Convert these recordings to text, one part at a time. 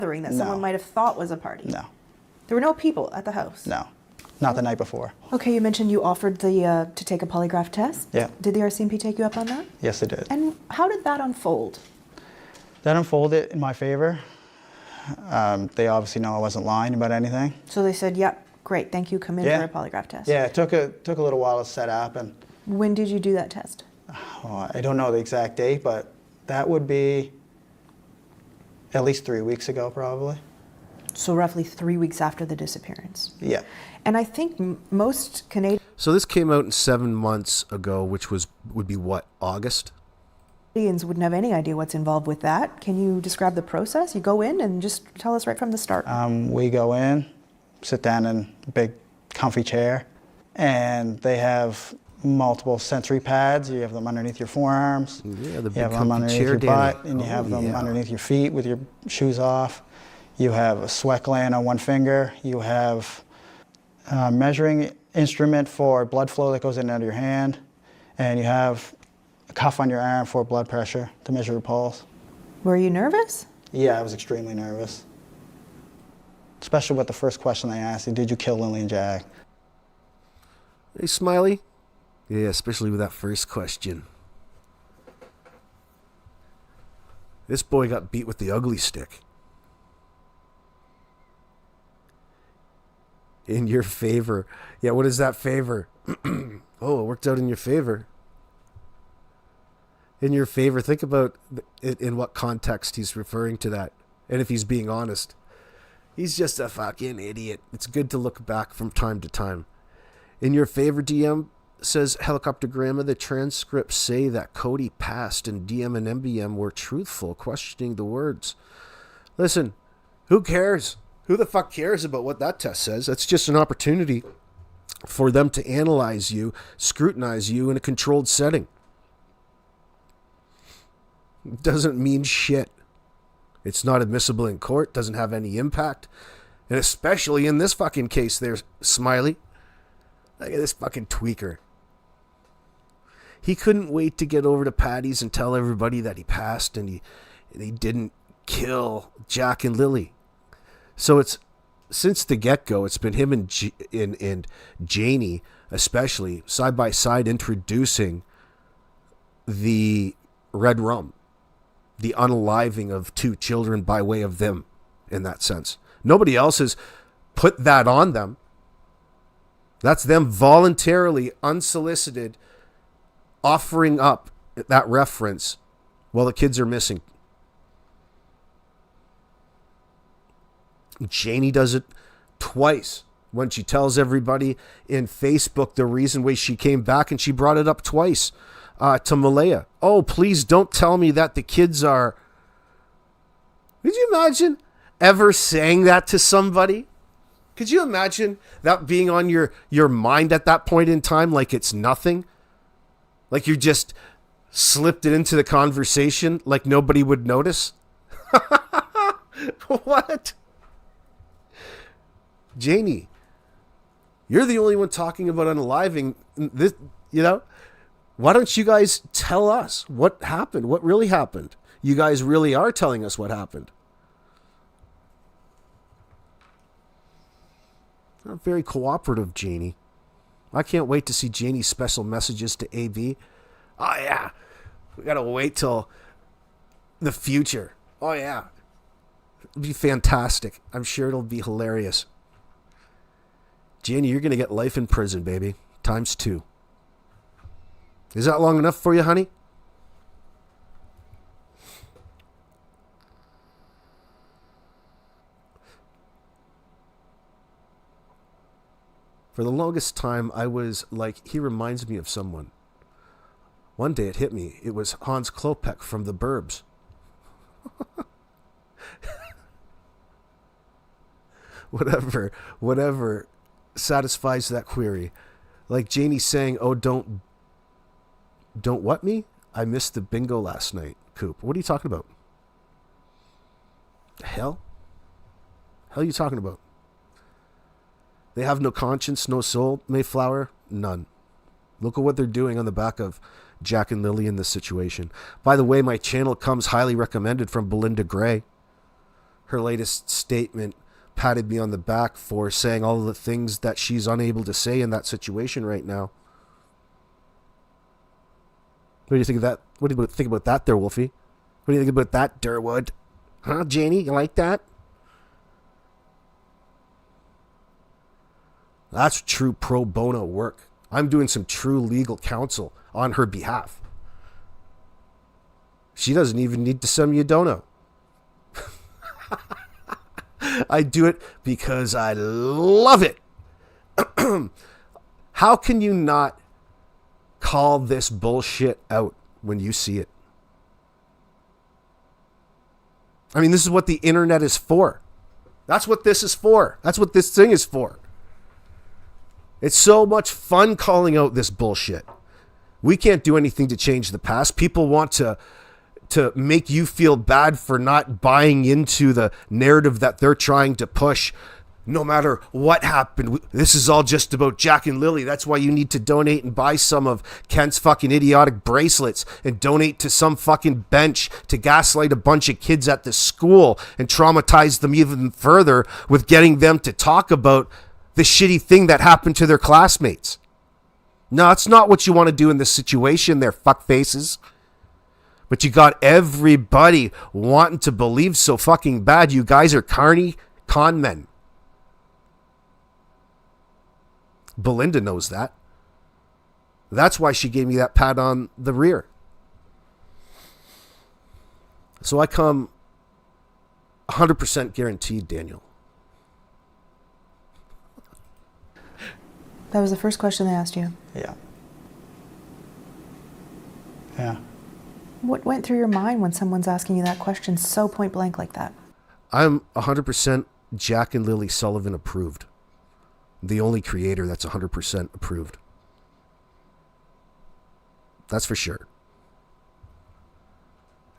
gathering that someone might have thought was a party? No. There were no people at the house? No. Not the night before. Okay, you mentioned you offered to take a polygraph test. Yeah. Did the RCMP take you up on that? Yes, they did. And how did that unfold? That unfolded in my favor. They obviously know I wasn't lying about anything. So they said, yep, great, thank you, come in for a polygraph test. Yeah, it took a little while to set up. And when did you do that test? I don't know the exact date, but that would be at least 3 weeks ago, probably. So roughly 3 weeks after the disappearance. Yeah. And I think most Canadians... So this came out 7 months ago, which would be what, August? Canadians wouldn't have any idea what's involved with that. Can you describe the process? You go in and just tell us right from the start. We go in, sit down in a big comfy chair, and they have multiple sensory pads. You have them underneath your forearms. Yeah, the big you have them underneath chair, your butt, Danny. and you have them underneath your feet with your shoes off. You have a sweat gland on one finger. You have a measuring instrument for blood flow that goes in and out of your hand. And you have a cuff on your arm for blood pressure to measure your pulse. Were you nervous? Yeah, I was extremely nervous. Especially with the first question they asked you, did you kill Lily and Jack? Hey, Smiley. Yeah, especially with that first question. This boy got beat with the ugly stick. In your favor. Yeah, what is that favor? Oh, it worked out in your favor. In your favor. Think about it, in what context he's referring to that. And if he's being honest. He's just a fucking idiot. It's good to look back from time to time. In your favor, DM, says Helicopter Grandma, the transcripts say that Cody passed and DM and MBM were truthful, questioning the words. Listen, who cares? Who the fuck cares about what that test says? That's just an opportunity for them to analyze you, scrutinize you in a controlled setting. It doesn't mean shit. It's not admissible in court, doesn't have any impact. And especially in this fucking case there, Smiley. Look at this fucking tweaker. He couldn't wait to get over to Patty's and tell everybody that he passed and he didn't kill Jack and Lily. So it's, since the get-go, it's been him and Janie, especially, side by side, introducing the red rum, the unaliving of two children by way of them, in that sense. Nobody else has put that on them. That's them voluntarily, unsolicited, offering up that reference while the kids are missing. Janie does it twice when she tells everybody in Facebook the reason why she came back, and she brought it up twice to Malaya. Oh, please don't tell me that the kids are... Could you imagine ever saying that to somebody? Could you imagine that being on your mind at that point in time, like it's nothing? Like you just slipped it into the conversation like nobody would notice? What? Janie, you're the only one talking about unaliving this, you know? Why don't you guys tell us what happened? What really happened? You guys really are telling us what happened. Not very cooperative, Janie. I can't wait to see Janie's special messages to AB. Oh, yeah. We got to wait till the future. Oh, yeah. It'll be fantastic. I'm sure it'll be hilarious. Janie, you're going to get life in prison, baby. ×2. Is that long enough for you, honey? For the longest time, I was like, he reminds me of someone. One day it hit me. It was Hans Klopek from The Burbs. Whatever satisfies that query. Like Janie saying, oh, don't what me? I missed the bingo last night, Coop. What are you talking about? The hell? Hell are you talking about? They have no conscience, no soul, Mayflower? None. Look at what they're doing on the back of Jack and Lily in this situation. By the way, my channel comes highly recommended from Belinda Gray. her latest statement patted me on the back for saying all of the things that she's unable to say in that situation right now. What do you think of that? What do you think about that there, Wolfie? What do you think about that, Durwood? Huh, Janie? You like that? That's true pro bono work. I'm doing some true legal counsel on her behalf. She doesn't even need to send me a dono. I do it because I love it. How can you not call this bullshit out when you see it? I mean, this is what the internet is for. That's what this is for. That's what this thing is for. It's so much fun calling out this bullshit. We can't do anything to change the past. People want to make you feel bad for not buying into the narrative that they're trying to push. No matter what happened, this is all just about Jack and Lily. That's why you need to donate and buy some of Kent's fucking idiotic bracelets and donate to some fucking bench to gaslight a bunch of kids at the school and traumatize them even further with getting them to talk about the shitty thing that happened to their classmates. No, it's not what you want to do in this situation there, fuckfaces. But you got everybody wanting to believe so fucking bad you guys are carny con men. Belinda knows that. That's why she gave me that pat on the rear. So I come 100% guaranteed, Daniel. That was the first question they asked you. Yeah. Yeah. What went through your mind when someone's asking you that question so point blank like that? I'm 100% Jack and Lily Sullivan approved. The only creator that's 100% approved. That's for sure.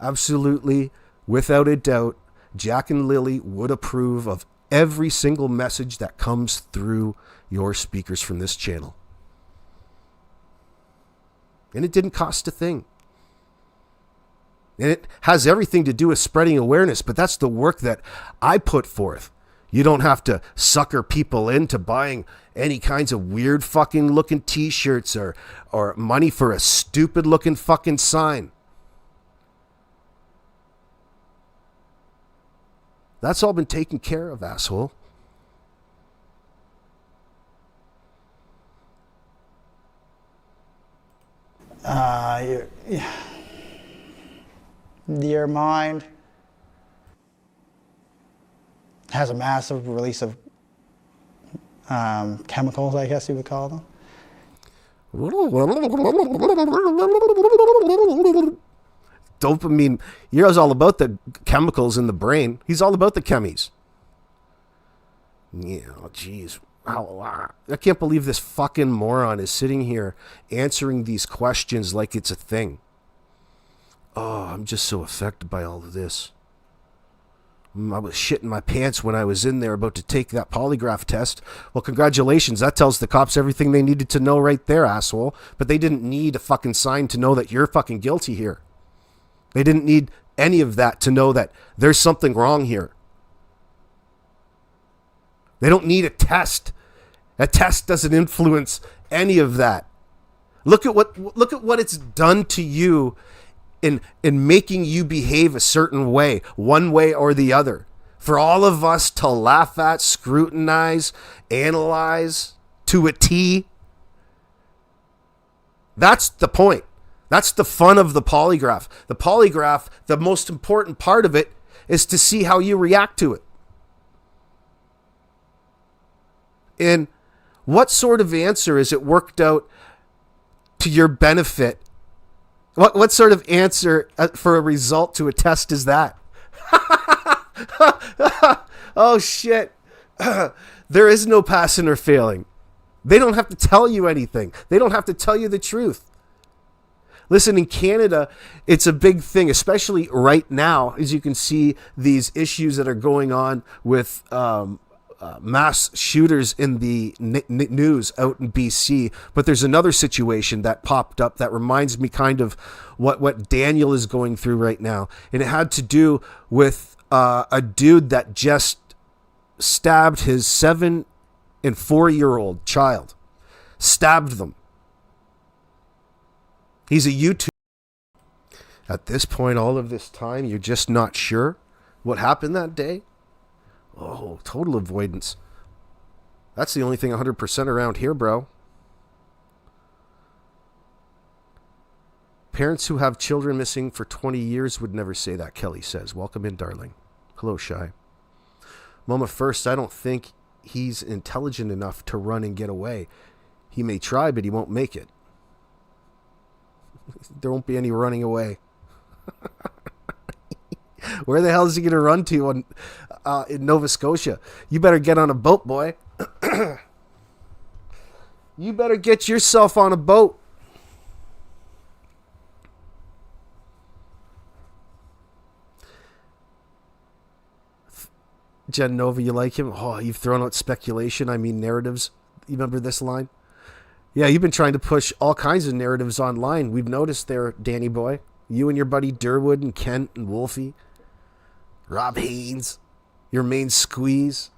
Absolutely, without a doubt, Jack and Lily would approve of every single message that comes through your speakers from this channel. And it didn't cost a thing. And it has everything to do with spreading awareness, but that's the work that I put forth. You don't have to sucker people into buying any kinds of weird fucking looking t-shirts or money for a stupid looking fucking sign. That's all been taken care of, asshole. Your mind has a massive release of chemicals, I guess you would call them. Dopamine. Hero's all about the chemicals in the brain. He's all about the chemies. Yeah, jeez. I can't believe this fucking moron is sitting here answering these questions like it's a thing. Oh, I'm just so affected by all of this. I was shitting my pants when I was in there about to take that polygraph test. Well, congratulations. That tells the cops everything they needed to know right there, asshole. But they didn't need a fucking sign to know that you're fucking guilty here. They didn't need any of that to know that there's something wrong here. They don't need a test. A test doesn't influence any of that. Look at what it's done to you in making you behave a certain way, one way or the other. For all of us to laugh at, scrutinize, analyze to a T. That's the point. That's the fun of the polygraph. The polygraph, the most important part of it is to see how you react to it. And what sort of answer is it worked out to your benefit? What sort of answer for a result to a test is that? Oh, shit. There is no passing or failing. They don't have to tell you anything. They don't have to tell you the truth. Listen, in Canada, it's a big thing, especially right now, as you can see these issues that are going on with mass shooters in the news out in BC. But there's another situation that popped up that reminds me kind of what Daniel is going through right now. And it had to do with a dude that just stabbed his 7 and 4-year-old child. Stabbed them. He's a YouTuber. At this point, all of this time, you're just not sure what happened that day? Oh, total avoidance. That's the only thing 100% around here, bro. Parents who have children missing for 20 years would never say that, Kelly says. Welcome in, darling. Hello, Shy. Mama, first, I don't think he's intelligent enough to run and get away. He may try, but he won't make it. There won't be any running away. Where the hell is he going to run to in Nova Scotia? You better get on a boat, boy. You better get yourself on a boat. Jen Nova, you like him? Oh, you've thrown out speculation. I mean narratives. You remember this line? Yeah, you've been trying to push all kinds of narratives online. We've noticed there, Danny boy. You and your buddy Durwood and Kent and Wolfie. Rob Haynes. Your main squeeze.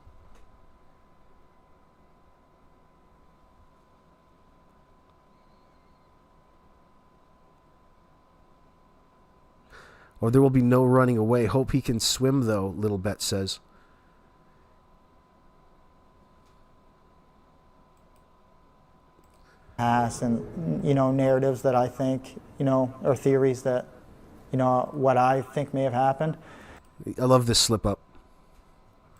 Or there will be no running away. Hope he can swim, though, Little Bet says. And, narratives that I think, or theories that, what I think may have happened. I love this slip up.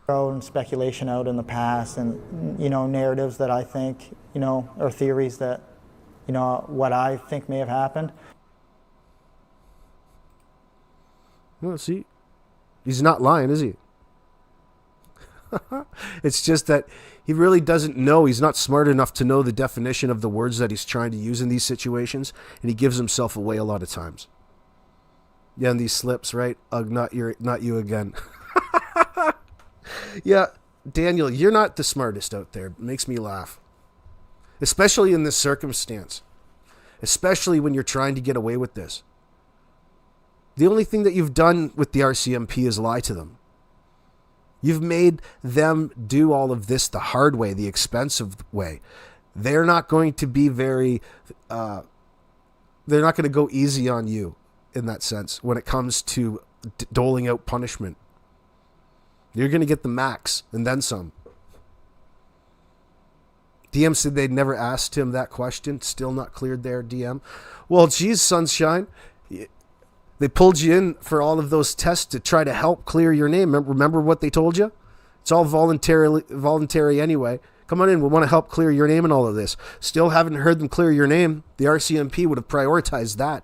And speculation out in the past and, narratives that I think, or theories that, what I think may have happened. Well, see, he's not lying, is he? It's just that he really doesn't know. He's not smart enough to know the definition of the words that he's trying to use in these situations, and he gives himself away a lot of times. Yeah, and these slips, right? Not you again. Yeah, Daniel, you're not the smartest out there. It makes me laugh. Especially in this circumstance. Especially when you're trying to get away with this. The only thing that you've done with the RCMP is lie to them. You've made them do all of this the hard way, the expensive way. They're not going to be they're not going to go easy on you in that sense when it comes to doling out punishment. You're going to get the max and then some. DM said they'd never asked him that question. Still not cleared there, DM. Well, geez, Sunshine. They pulled you in for all of those tests to try to help clear your name. Remember what they told you? It's all voluntary anyway. Come on in. We want to help clear your name and all of this. Still haven't heard them clear your name. The RCMP would have prioritized that.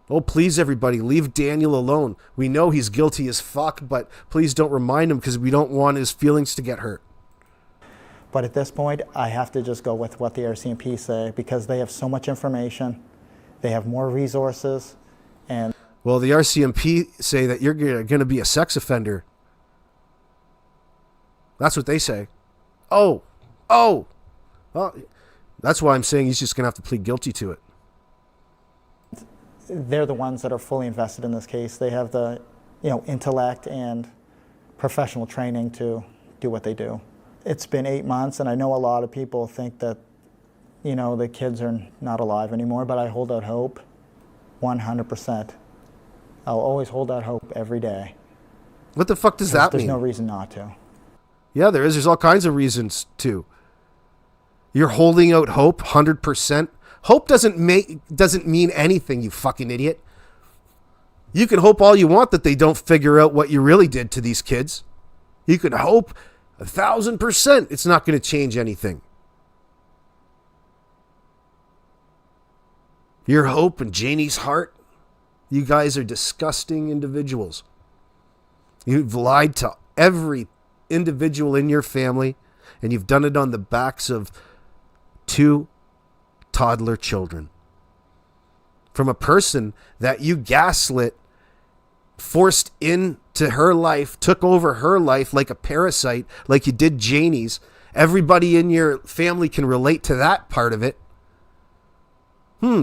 Oh, please, everybody, leave Daniel alone. We know he's guilty as fuck, but please don't remind him because we don't want his feelings to get hurt. But at this point, I have to just go with what the RCMP say because they have so much information. They have more resources. And well, the RCMP say that you're going to be a sex offender. That's what they say. Oh. Well, that's why I'm saying he's just going to have to plead guilty to it. They're the ones that are fully invested in this case. They have the, intellect and professional training to do what they do. It's been 8 months, and I know a lot of people think that, the kids are not alive anymore, but I hold out hope 100%. I'll always hold out hope every day. What the fuck does that mean? There's no reason not to. Yeah, there is. There's all kinds of reasons to. You're holding out hope 100%. Hope doesn't mean anything, you fucking idiot. You can hope all you want that they don't figure out what you really did to these kids. You can hope 1,000%. It's not going to change anything. Your hope and Janie's heart. You guys are disgusting individuals. You've lied to every individual in your family, and you've done it on the backs of 2 toddler children. From a person that you gaslit, forced into her life, took over her life like a parasite, like you did Janie's. Everybody in your family can relate to that part of it.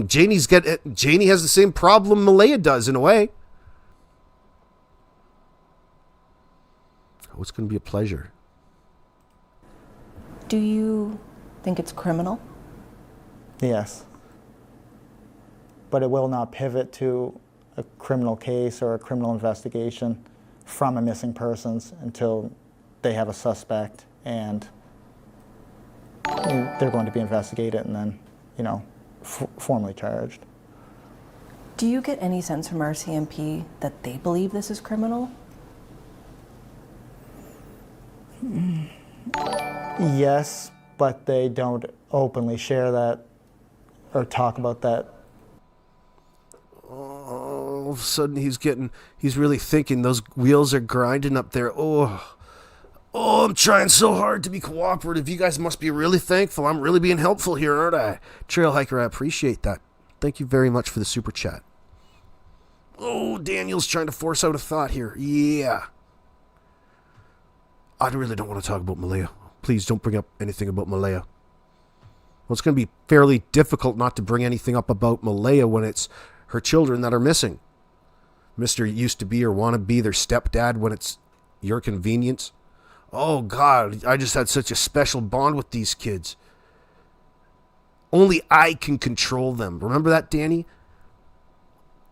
Janie has the same problem Malaya does in a way. Oh, it's going to be a pleasure. Do you think it's criminal? Yes. But it will not pivot to a criminal case or a criminal investigation from a missing persons until they have a suspect and they're going to be investigated and then, you know, formally charged. Do you get any sense from RCMP that they believe this is criminal? Yes, but they don't openly share that or talk about that. All of a sudden he's really thinking those wheels are grinding up there. Oh, I'm trying so hard to be cooperative. You guys must be really thankful. I'm really being helpful here, aren't I? Trail Hiker, I appreciate that. Thank you very much for the super chat. Oh, Daniel's trying to force out a thought here. Yeah. I really don't want to talk about Malaya. Please don't bring up anything about Malaya. Well, it's going to be fairly difficult not to bring anything up about Malaya when it's her children that are missing. Mr. used to be or want to be their stepdad when it's your convenience. Oh, God, I just had such a special bond with these kids. Only I can control them. Remember that, Danny?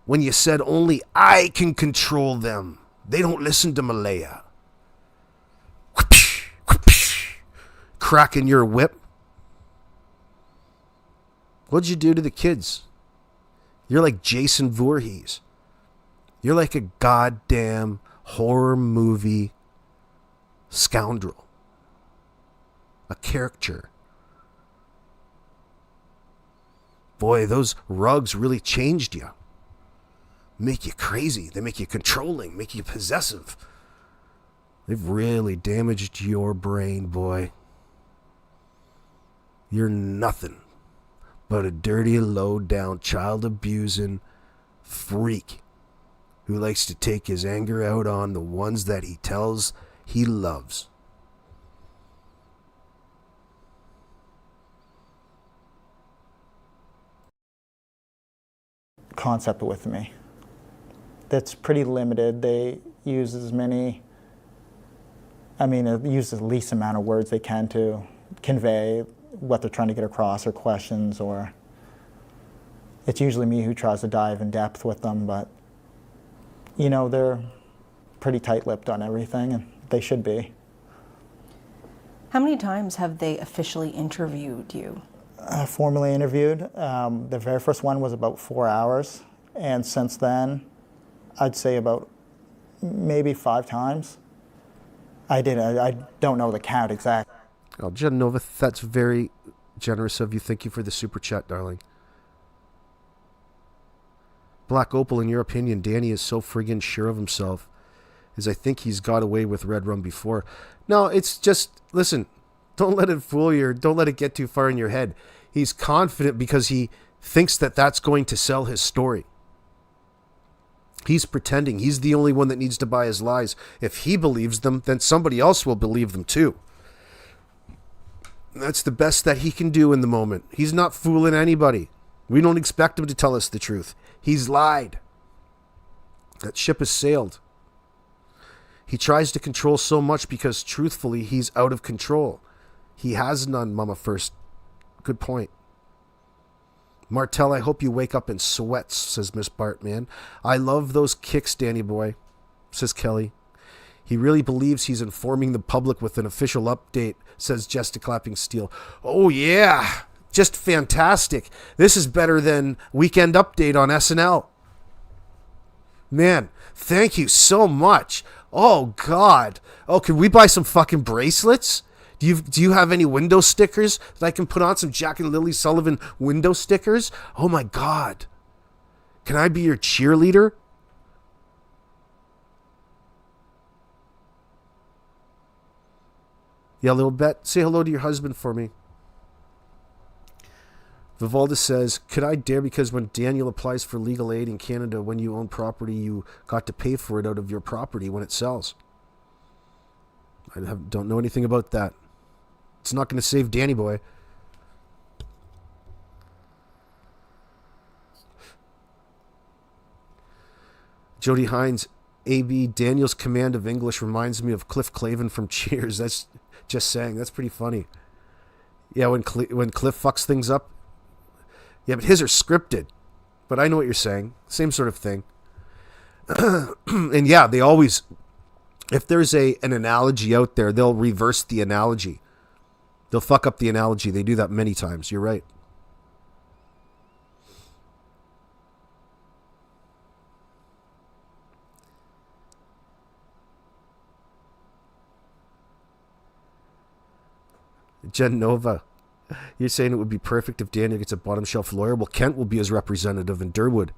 When you said only I can control them. They don't listen to Malaya. Cracking your whip. What'd you do to the kids? You're like Jason Voorhees. You're like a goddamn horror movie scoundrel. A caricature. Boy, those rugs really changed you. Make you crazy. They make you controlling, make you possessive. They've really damaged your brain, boy. You're nothing but a dirty, low-down, child-abusing freak who likes to take his anger out on the ones that he tells he loves. Concept with me. That's pretty limited. They use as many, use the least amount of words they can to convey what they're trying to get across or questions, or it's usually me who tries to dive in depth with them, but you know, they're pretty tight-lipped on everything, and they should be. How many times have they officially interviewed you? Formally interviewed. The very first one was about 4 hours, and since then, I'd say about maybe 5 times. I don't know the count exactly. Oh, Genova, that's very generous of you. Thank you for the super chat, darling. Black Opal, in your opinion, Danny is so friggin' sure of himself, as I think he's got away with red rum before. No, it's just, listen, don't let it fool you, or don't let it get too far in your head. He's confident because he thinks that that's going to sell his story. He's pretending. He's the only one that needs to buy his lies. If he believes them, then somebody else will believe them too. That's the best that he can do in the moment. He's not fooling anybody. We don't expect him to tell us the truth. He's lied. That ship has sailed. He tries to control so much because, truthfully, he's out of control. He has none, Mama First. Good point. Martel, I hope you wake up in sweats, says Miss Bartman. I love those kicks, Danny boy, says Kelly. He really believes he's informing the public with an official update, says Jessica Clapping Steel. Oh, yeah. Just fantastic. This is better than Weekend Update on SNL. Man, thank you so much. Oh, God. Oh, can we buy some fucking bracelets? Do you have any window stickers that I can put on? Some Jack and Lily Sullivan window stickers? Oh, my God. Can I be your cheerleader? Yeah, little Bet, say hello to your husband for me. Vivalda says, could I dare, because when Daniel applies for legal aid in Canada, when you own property, you got to pay for it out of your property when it sells. I don't know anything about that. It's not going to save Danny boy. Jody Hines, AB, Daniel's command of English reminds me of Cliff Clavin from Cheers. That's just saying. That's pretty funny. Yeah, when Cliff fucks things up. Yeah, but his are scripted. But I know what you're saying. Same sort of thing. And yeah, they always, if there's an analogy out there, they'll reverse the analogy. They'll fuck up the analogy. They do that many times. You're right. Jen Nova, you're saying it would be perfect if Daniel gets a bottom shelf lawyer. Well, Kent will be his representative in Durwood.